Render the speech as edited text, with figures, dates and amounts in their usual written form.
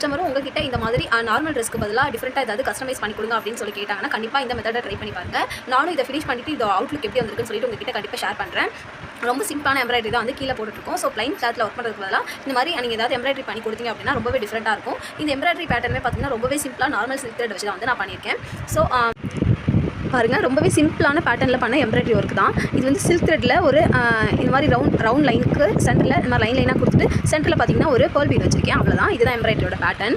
கஸ்டமரும் உங்ககிட்ட இந்த மாதிரி நார்மல் ட்ரெஸ்க்கு பதிலாக டிஃப்ரெண்ட்டாக ஏதாவது கஸ்டமைஸ் பண்ணி கொடுங்க அப்படின்னு சொல்லி கேட்டாங்கன்னா கண்டிப்பாக இந்த மெத்தடை ட்ரை பண்ணி பாருங்க. நானும் இதை ஃபினிஷ் பண்ணிட்டு இது அவுட்லுக் எப்படி வந்திருக்குன்னு சொல்லிட்டு உங்ககிட்ட கண்டிப்பாக ஷேர் பண்ணுறேன். ரொம்ப சிம்பிளான எம்ப்ராய்டரி தான் வந்து கீழே போட்டுருக்கோம். ஸோ ப்ளைன் கிளாத்தில் ஒர்க் பண்ணுறதுக்கு பதிலாக இந்த மாதிரி நீங்கள் ஏதாவது எம்ப்ராய்டரி பண்ணி கொடுத்தீங்க அப்படின்னா ரொம்பவே டிஃப்ரெண்ட்டாக இருக்கும். இந்த எம்ப்ராய்டரி பேட்டர்னே பார்த்தீங்கன்னா ரொம்பவே சிம்பிளாக நார்மல் சில்க் த்ரெட் வச்சு தான் வந்து நான் பண்ணியிருக்கேன். ஸோ பாருங்கள், ரொம்பவே சிம்பிளான பேட்டர்னில் பண்ண எம்ப்ராய்டரி ஒர்க் தான் இது. வந்து சில்க் த்ரெட்டில் ஒரு இந்த மாதிரி ரவுண்ட் லைனுக்கு சென்டரில் இந்த மாதிரி லைனாக கொடுத்துட்டு சென்டரில் பார்த்தீங்கன்னா ஒரு பேர்ல் பீட் வச்சிருக்கேன். அவ்வளோதான், இதுதான் எம்ப்ராய்டரியோட பேட்டர்ன்.